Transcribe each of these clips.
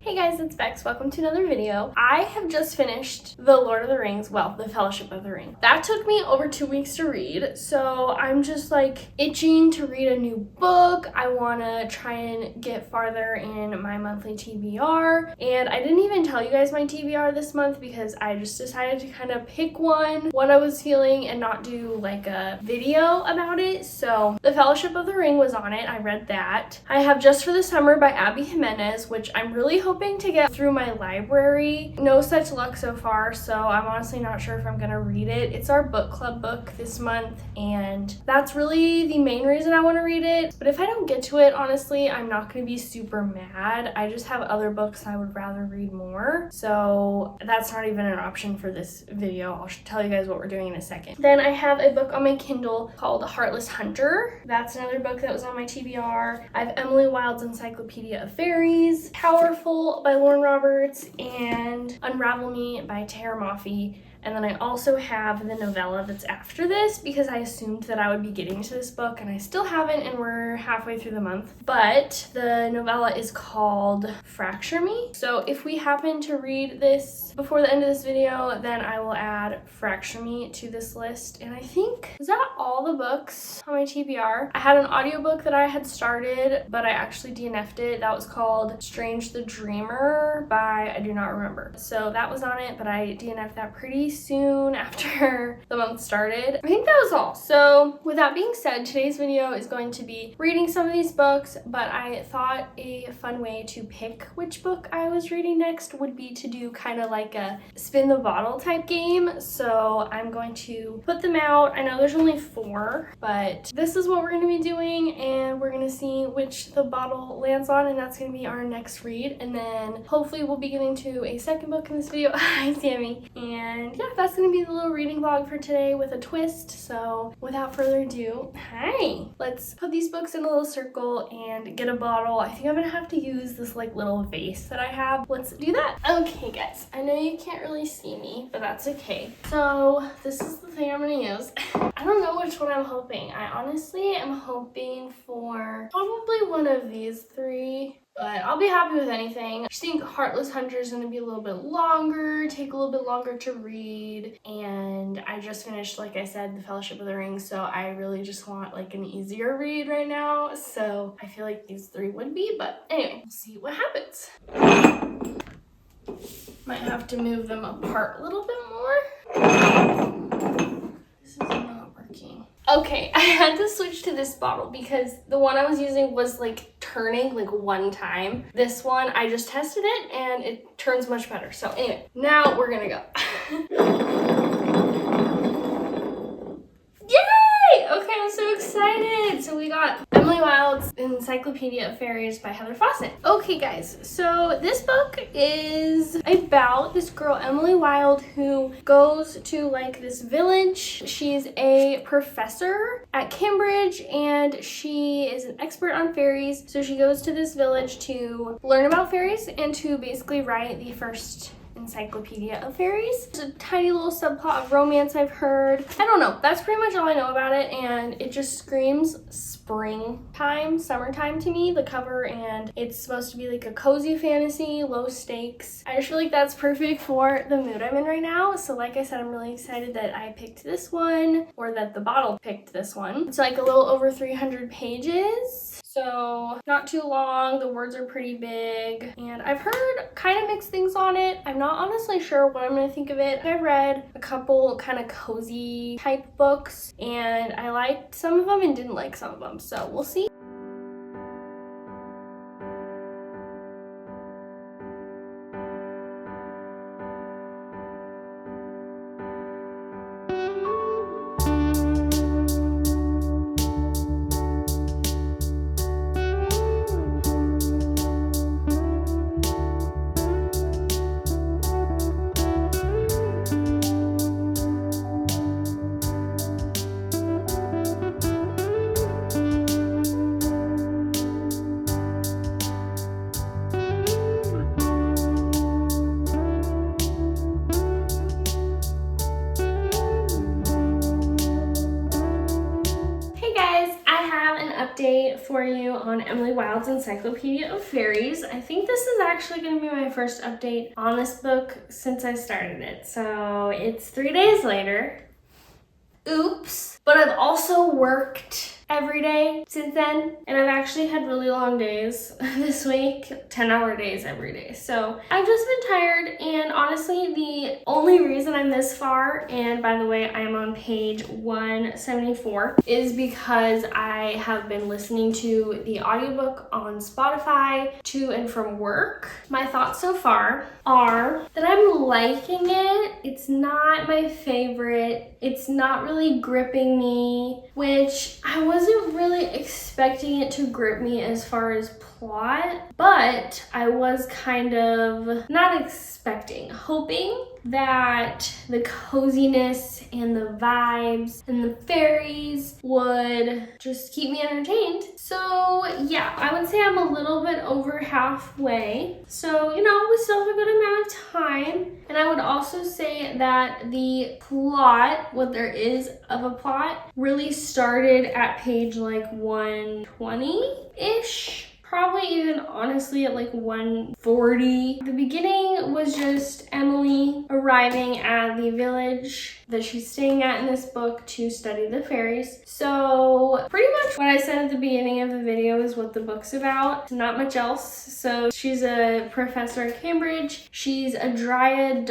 Hey guys, it's Bex. Welcome to another video. I have just finished The Lord of the Rings, well, The Fellowship of the Ring. That took me over 2 weeks to read, so I'm just like itching to read a new book. I want to try and get farther in my monthly TBR, and I didn't even tell you guys my TBR this month because I just decided to kind of pick what I was feeling, and not do like a video about it. So The Fellowship of the Ring was on it. I read that. I have Just for the Summer by Abby Jimenez, which I'm really hoping to get through my library. No such luck so far, so I'm honestly not sure if I'm gonna read it. It's our book club book this month, and that's really the main reason I want to read it. But if I don't get to it, honestly, I'm not gonna be super mad. I just have other books I would rather read more, so that's not even an option for this video. I'll tell you guys what we're doing in a second. Then I have a book on my Kindle called Heartless Hunter. That's another book that was on my TBR. I have Emily Wilde's Encyclopedia of Fairies, Powerful by Lauren Roberts, and Unravel Me by Tara Mafi. And then I also have the novella that's after this because I assumed that I would be getting to this book, and I still haven't, and we're halfway through the month. But the novella is called Fracture Me. So if we happen to read this before the end of this video, then I will add Fracture Me to this list. And I think, is that all the books on my TBR? I had an audiobook that I had started, but I actually DNF'd it. That was called Strange the Dreamer by, I do not remember. So that was on it, but I DNF'd that pretty soon after the month started. I think that was all. So with that being said, today's video is going to be reading some of these books, but I thought a fun way to pick which book I was reading next would be to do kind of like a spin the bottle type game. So I'm going to put them out. I know there's only 4, but this is what we're going to be doing, and we're going to see which the bottle lands on, and that's going to be our next read. And then hopefully we'll be getting to a second book in this video. Hi, Sammy. And yeah, that's gonna be the little reading vlog for today with a twist. So without further ado, hi, let's put these books in a little circle and get a bottle. I think I'm gonna have to use this like little vase that I have. Let's do that. Okay guys, I know you can't really see me, but that's okay. So this is the thing I'm gonna use. I don't know which one I'm hoping. I honestly am hoping for probably one of these 3. But I'll be happy with anything. I just think Heartless Hunter is going to be a little bit longer, take a little bit longer to read. And I just finished, like I said, The Fellowship of the Ring, so I really just want like an easier read right now. So I feel like these 3 would be, but anyway, we'll see what happens. Might have to move them apart a little bit more. This is not working. Okay, I had to switch to this bottle because the one I was using was like turning like one time. This one, I just tested it and it turns much better. So anyway, now we're gonna go. Yay! Okay, I'm so excited. So we got Emily Wilde's Encyclopedia of Fairies by Heather Fawcett. Okay guys, so this book is about this girl, Emily Wilde, who goes to like this village. She's a professor at Cambridge and she is an expert on fairies. So she goes to this village to learn about fairies and to basically write the first encyclopedia of fairies. There's a tiny little subplot of romance I've heard. I don't know. That's pretty much all I know about it, and it just screams springtime, summertime to me, the cover, and it's supposed to be like a cozy fantasy, low stakes. I just feel like that's perfect for the mood I'm in right now. So like I said, I'm really excited that I picked this one, or that the bottle picked this one. It's like a little over 300 pages. So not too long, the words are pretty big, and I've heard kind of mixed things on it. I'm not honestly sure what I'm gonna think of it. I've read a couple kind of cozy type books, and I liked some of them and didn't like some of them, so we'll see. update for you on Emily Wilde's Encyclopedia of Fairies. I think this is actually going to be my first update on this book since I started it. So it's 3 days later. Oops. But I've also worked every day since then, and I've actually had really long days this week, 10-hour days every day. So I've just been tired, and honestly the only reason I'm this far, and by the way I am on page 174, is because I have been listening to the audiobook on Spotify to and from work. My thoughts so far are that I'm liking it. It's not my favorite. It's not really gripping me, which I wasn't really expecting it to grip me as far as plot, but I was kind of not expecting, hoping that the coziness and the vibes and the fairies would just keep me entertained. So yeah, I would say I'm a little bit over halfway. So, you know, we still have a good amount of time. And I would also say that the plot, what there is of a plot, really started at page like 120-ish. Probably even honestly at like 140. The beginning was just Emily arriving at the village that she's staying at in this book to study the fairies. So pretty much what I said at the beginning of the video is what the book's about. Not much else. So she's a professor at Cambridge. She's a dryad,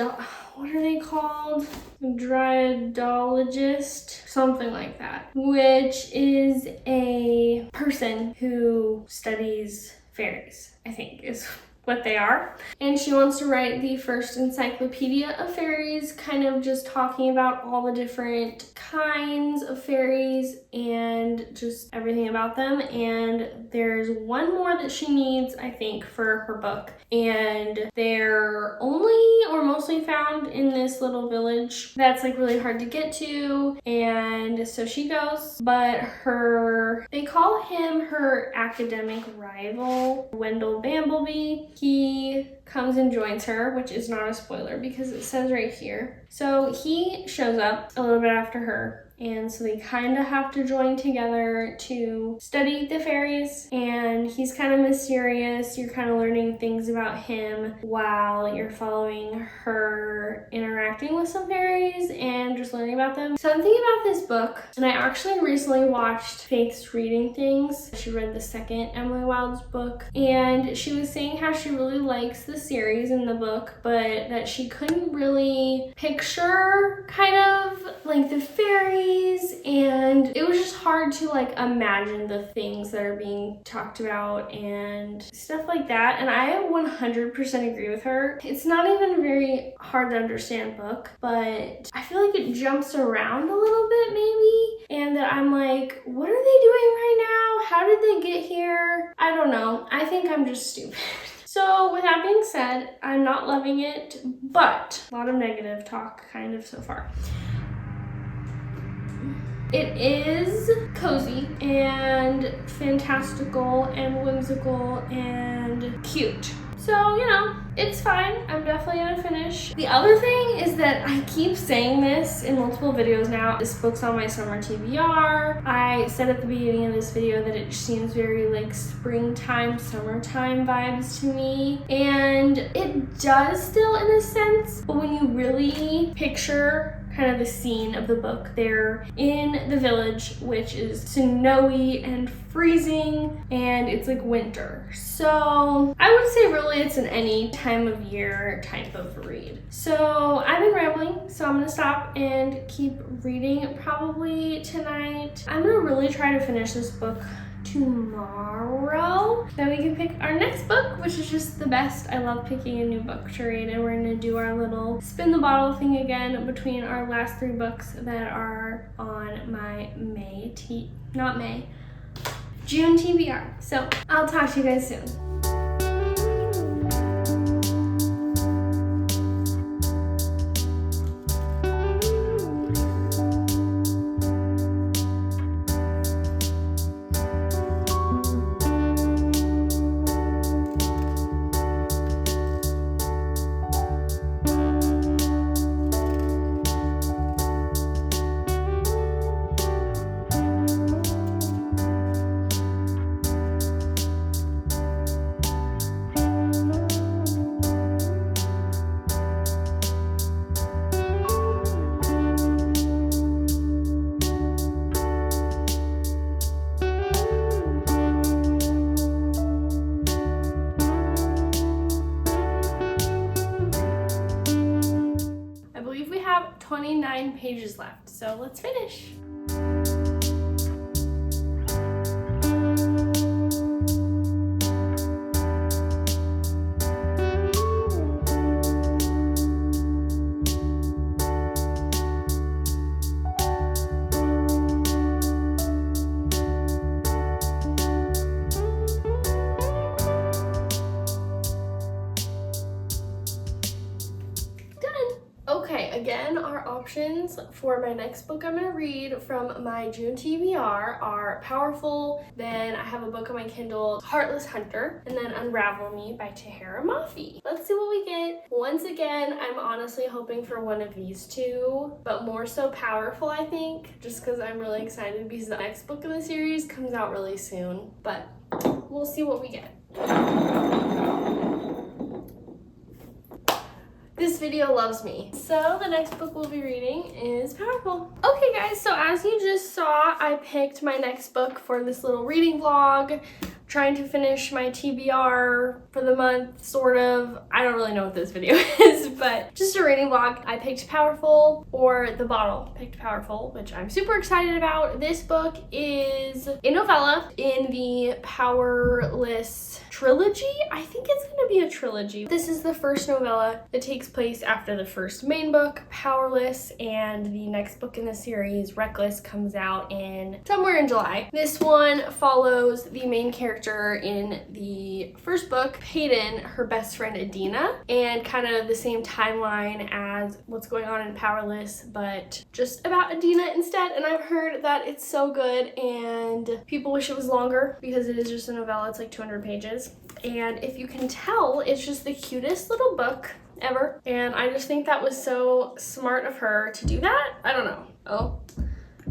what are they called? Dryadologist, something like that, which is a person who studies fairies, I think is what they are. And she wants to write the first encyclopedia of fairies, kind of just talking about all the different kinds of fairies and just everything about them. And there's one more that she needs, I think, for her book. And they're only or mostly found in this little village that's like really hard to get to. And so she goes, but they call him her academic rival, Wendell Bamblebee. He comes and joins her, which is not a spoiler because it says right here. So he shows up a little bit after her, and so they kind of have to join together to study the fairies, and he's kind of mysterious. You're kind of learning things about him while you're following her interacting with some fairies and just learning about them. Something about this book, and I actually recently watched Faith's Reading Things. She read the second Emily Wilde's book, and she was saying how she really likes the series in the book, but that she couldn't really picture kind of like the fairies, and it was just hard to like imagine the things that are being talked about and stuff like that. And I 100% agree with her. It's not even a very hard to understand book, but I feel like it jumps around a little bit maybe, and that I'm like, what are they doing right now? How did they get here? I don't know. I think I'm just stupid. So with that being said, I'm not loving it, but a lot of negative talk kind of so far. It is cozy and fantastical and whimsical and cute. So, you know, it's fine. I'm definitely gonna finish. The other thing is that I keep saying this in multiple videos now. This book's on my summer TBR. I said at the beginning of this video that it seems very like springtime, summertime vibes to me. And it does still in a sense, but when you really picture kind of the scene of the book, they're in the village, which is snowy and freezing, and it's like winter. So I would say really it's an any time of year type of read. So I've been rambling, so I'm gonna stop and keep reading probably tonight. I'm gonna really try to finish this book tomorrow. Then we can pick our next book, which is just the best. I love picking a new book to read, and we're gonna do our little spin the bottle thing again between our last 3 books that are on my June TBR. So I'll talk to you guys soon. 29 pages left, so let's finish. Okay, again, our options for my next book I'm going to read from my June TBR are Powerful, then I have a book on my Kindle, Heartless Hunter, and then Unravel Me by Tahereh Mafi. Let's see what we get. Once again, I'm honestly hoping for one of these two, but more so Powerful, I think, just because I'm really excited because the next book in the series comes out really soon, but we'll see what we get. This video loves me. So the next book we'll be reading is Powerful. Okay guys, so as you just saw, I picked my next book for this little reading vlog. Trying to finish my TBR for the month, sort of. I don't really know what this video is, but just a reading vlog. I picked Powerful, or The Bottle picked Powerful, which I'm super excited about. This book is a novella in the Powerless trilogy. I think it's gonna be a trilogy. This is the first novella that takes place after the first main book, Powerless, and the next book in the series, Reckless, comes out in somewhere in July. This one follows the main character in the first book, Peyton, her best friend Adina, and kind of the same timeline as what's going on in Powerless, but just about Adina instead. And I've heard that it's so good and people wish it was longer because it is just a novella. It's like 200 pages. And if you can tell, it's just the cutest little book ever. And I just think that was so smart of her to do that. I don't know. Oh,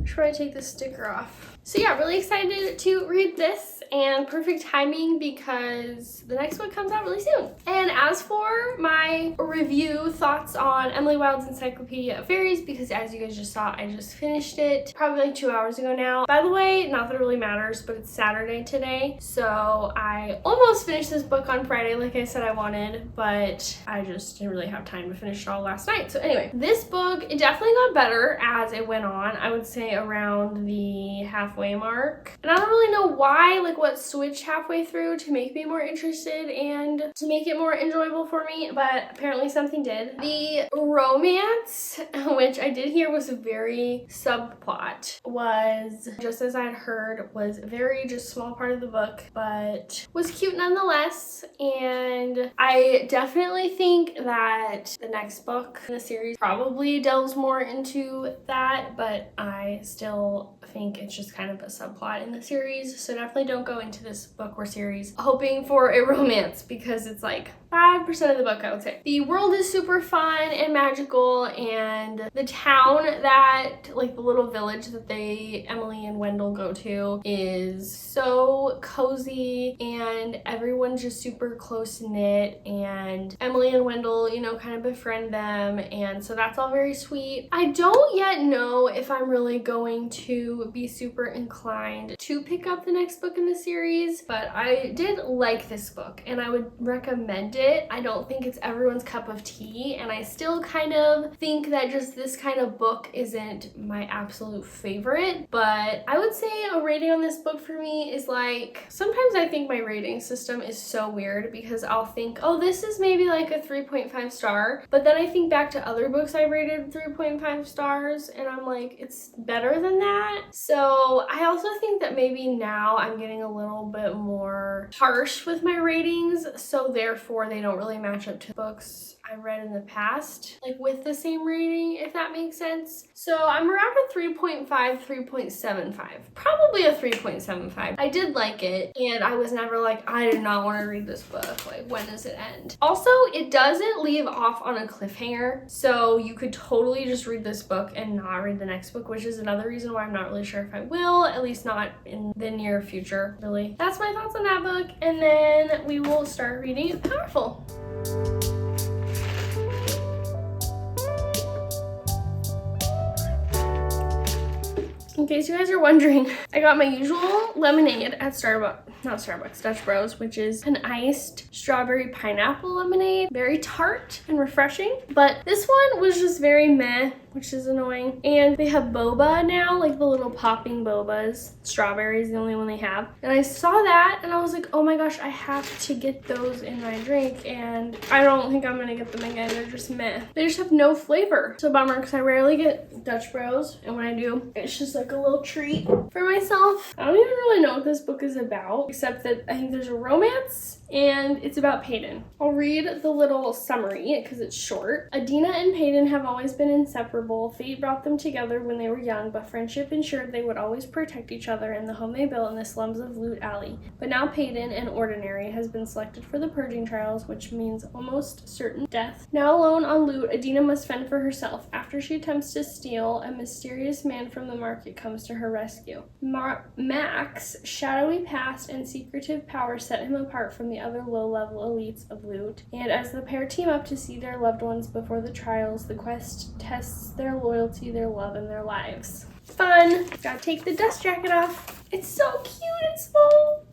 should probably take this sticker off. So yeah, really excited to read this, and perfect timing because the next one comes out really soon. And as for my review thoughts on Emily Wilde's Encyclopedia of Fairies, because as you guys just saw, I just finished it probably like 2 hours ago now. By the way, not that it really matters, but it's Saturday today, so I almost finished this book on Friday like I said I wanted, but I just didn't really have time to finish it all last night. So anyway, this book, it definitely got better as it went on. I would say around the halfway mark, and I don't really know why, like what switched halfway through to make me more interested and to make it more enjoyable for me, but apparently something did. The romance, which I did hear was a very subplot, was, just as I'd heard, was a very just small part of the book, but was cute nonetheless. And I definitely think that the next book in the series probably delves more into that, but I still think it's just kind of a subplot in the series, so definitely don't go into this book or series hoping for a romance, because it's like 5% of the book, I would say. The world is super fun and magical, and the town that, like the little village that Emily and Wendell go to, is so cozy, and everyone's just super close knit, and Emily and Wendell, you know, kind of befriend them, and so that's all very sweet. I don't yet know if I'm really going to be super inclined to pick up the next book in the series, but I did like this book and I would recommend it. I don't think it's everyone's cup of tea, and I still kind of think that just this kind of book isn't my absolute favorite, but I would say a rating on this book for me is like, sometimes I think my rating system is so weird because I'll think, oh, this is maybe like a 3.5 star, but then I think back to other books I rated 3.5 stars and I'm like, it's better than that. So I also think that maybe now I'm getting a little bit more harsh with my ratings, so therefore they don't really match up to books I read in the past, like with the same rating, if that makes sense. So I'm around a 3.5, 3.75, probably a 3.75. I did like it, and I was never like, I did not want to read this book, like when does it end? Also, it doesn't leave off on a cliffhanger, so you could totally just read this book and not read the next book, which is another reason why I'm not really sure if I will, at least not in the near future, really. That's my thoughts on that book, and then we will start reading Powerful. In case you guys are wondering, I got my usual lemonade at Dutch Bros, which is an iced strawberry pineapple lemonade. Very tart and refreshing, but this one was just very meh. which is annoying. And they have boba now, like the little popping bobas. Strawberry is the only one they have. And I saw that and I was like, oh my gosh, I have to get those in my drink. And I don't think I'm gonna get them again. They're just meh. They just have no flavor. So bummer, because I rarely get Dutch Bros. And when I do, it's just like a little treat for myself. I don't even really know what this book is about, except that I think there's a romance and it's about Peyton. I'll read the little summary because it's short. Adina and Peyton have always been inseparable. Fate brought them together when they were young, but friendship ensured they would always protect each other in the home they built in the slums of Loot Alley. But now Peyton, an ordinary, has been selected for the purging trials, which means almost certain death. Now alone on Loot, Adina must fend for herself. After she attempts to steal, a mysterious man from the market comes to her rescue. Mac's shadowy past and secretive power set him apart from the other low-level elites of Loot, and as the pair team up to see their loved ones before the trials, the quest tests their loyalty, their love, and their lives. Fun! Gotta take the dust jacket off. It's so cute and small.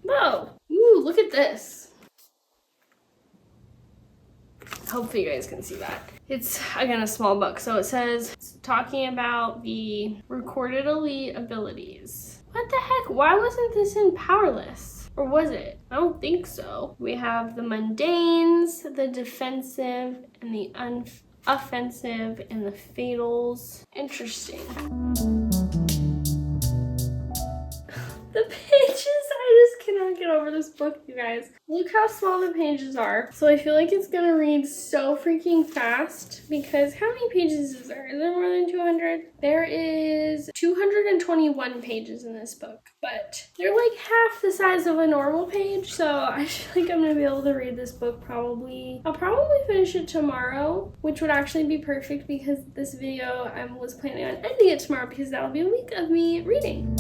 Whoa. Ooh, look at this. Hopefully you guys can see that. It's, again, a small book. So it says, it's talking about the recorded elite abilities. What the heck? Why wasn't this in Powerless? Or was it? I don't think so. We have the mundanes, the defensive, and the offensive, and the fatals. Interesting. The pages, I just cannot get over this book, you guys. Look how small the pages are. So I feel like it's gonna read so freaking fast because how many pages is there? Is there more than 200? There is 221 pages in this book, but they're like half the size of a normal page. So I feel like I'm gonna be able to read this book probably. I'll probably finish it tomorrow, which would actually be perfect because this video I was planning on ending it tomorrow because that'll be a week of me reading.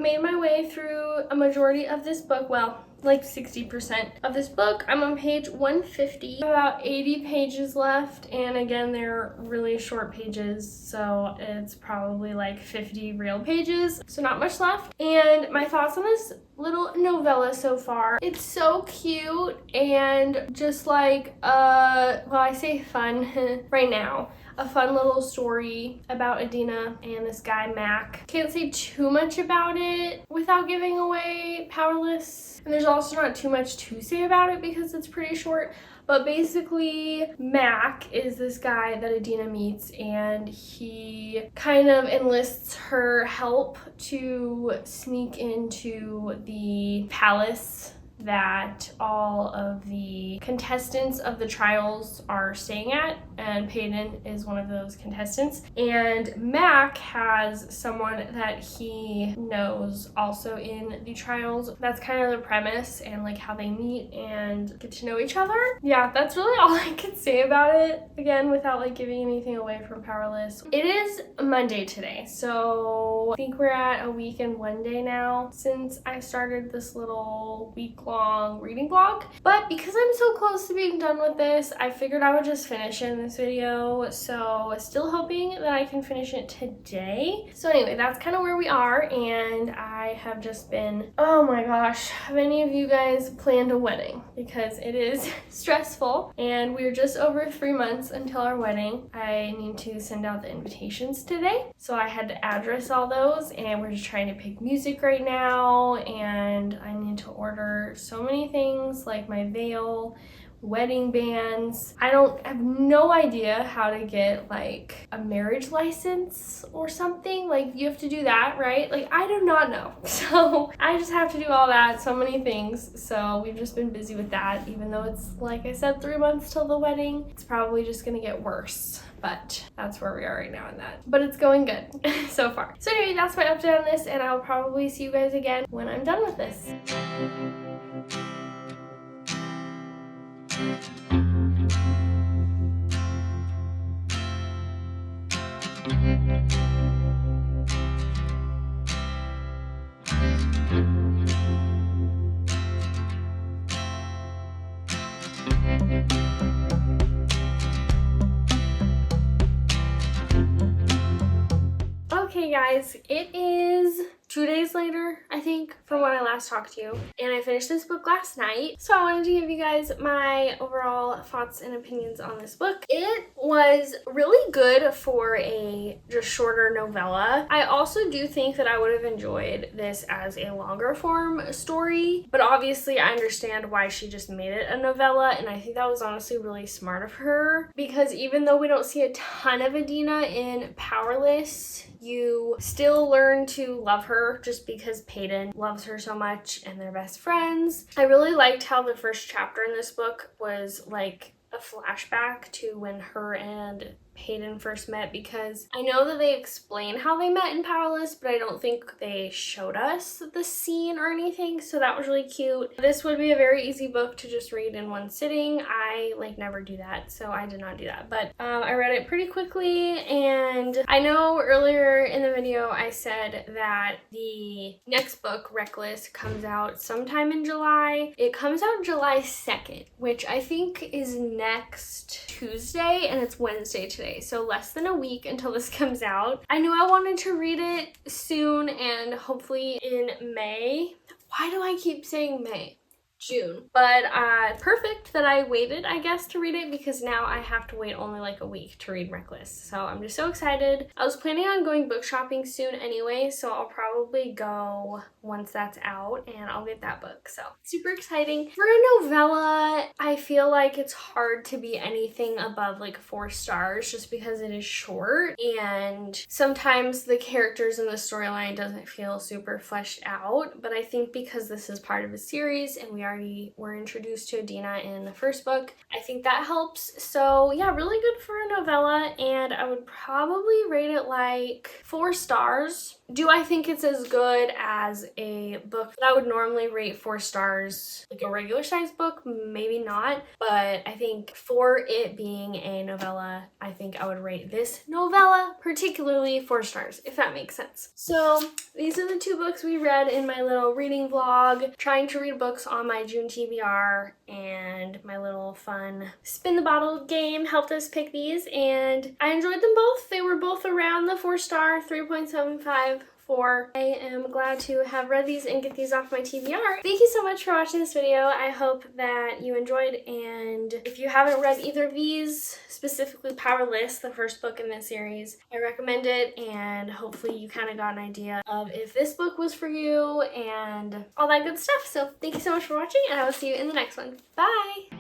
Made my way through a majority of this book, well, like 60% of this book. I'm on page 150, about 80 pages left, and again, they're really short pages, so it's probably like 50 real pages, so not much left. And my thoughts on this little novella so far, it's so cute and just like, well, I say fun right now. A fun little story about Adina and this guy, Mac. Can't say too much about it without giving away Powerless. And there's also not too much to say about it because it's pretty short. But basically, Mac is this guy that Adina meets, and he kind of enlists her help to sneak into the palace that all of the contestants of the trials are staying at, and Peyton is one of those contestants. And Mac has someone that he knows also in the trials. That's kind of the premise and like how they meet and get to know each other. Yeah, that's really all I can say about it, again, without like giving anything away from Powerless. It is Monday today, so I think we're at a week and 1 day now since I started this little week-long reading vlog. But because I'm so close to being done with this, I figured I would just finish it in this video. So still hoping that I can finish it today. So anyway, that's kind of where we are, and I have just been, oh my gosh, have any of you guys planned a wedding? Because it is stressful, and we're just over 3 months until our wedding. I need to send out the invitations today, so I had to address all those, and we're just trying to pick music right now, and I need to order so many things like my veil, wedding bands. I have no idea how to get like a marriage license or something. Like you have to do that, right? Like I do not know. So I just have to do all that, so many things. So we've just been busy with that, even though it's, like I said, 3 months till the wedding. It's probably just gonna get worse, but that's where we are right now in that. But it's going good so far. So anyway, that's my update on this, and I'll probably see you guys again when I'm done with this. Okay guys, it is 2 days later, I think, from when I last talked to you. And I finished this book last night. So I wanted to give you guys my overall thoughts and opinions on this book. It was really good for a just shorter novella. I also do think that I would have enjoyed this as a longer form story. But obviously I understand why she just made it a novella. And I think that was honestly really smart of her. Because even though we don't see a ton of Adina in Powerless, you still learn to love her just because Peyton loves her so much and they're best friends. I really liked how the first chapter in this book was like a flashback to when her and Peyton first met, because I know that they explain how they met in Powerless, but I don't think they showed us the scene or anything, so that was really cute. This would be a very easy book to just read in one sitting. I never do that, so I did not do that, but I read it pretty quickly. And I know earlier in the video I said that the next book, Reckless, comes out sometime in July. It comes out July 2nd, which I think is next Tuesday, and it's Wednesday today. So less than a week until this comes out. I knew I wanted to read it soon and hopefully in May. Why do I keep saying May? June. But perfect that I waited, I guess, to read it, because now I have to wait only like a week to read Reckless. So I'm just so excited. I was planning on going book shopping soon anyway, so I'll probably go once that's out and I'll get that book. So super exciting. For a novella, I feel like it's hard to be anything above like 4 stars just because it is short and sometimes the characters in the storyline doesn't feel super fleshed out. But I think because this is part of a series and we already were introduced to Adina in the first book, I think that helps. So yeah, really good for a novella, and I would probably rate it like 4 stars. Do I think it's as good as a book that I would normally rate 4 stars, like a regular sized book? Maybe not, but I think for it being a novella, I think I would rate this novella particularly 4 stars, if that makes sense. So these are the 2 books we read in my little reading vlog, trying to read books on my June TBR, and my little fun spin the bottle game helped us pick these, and I enjoyed them both. They were both around the 4-star, 3.75. I am glad to have read these and get these off my TBR. Thank you so much for watching this video. I hope that you enjoyed, and if you haven't read either of these, specifically Powerless, the first book in this series, I recommend it, and hopefully you kind of got an idea of if this book was for you and all that good stuff. So thank you so much for watching, and I will see you in the next one. Bye!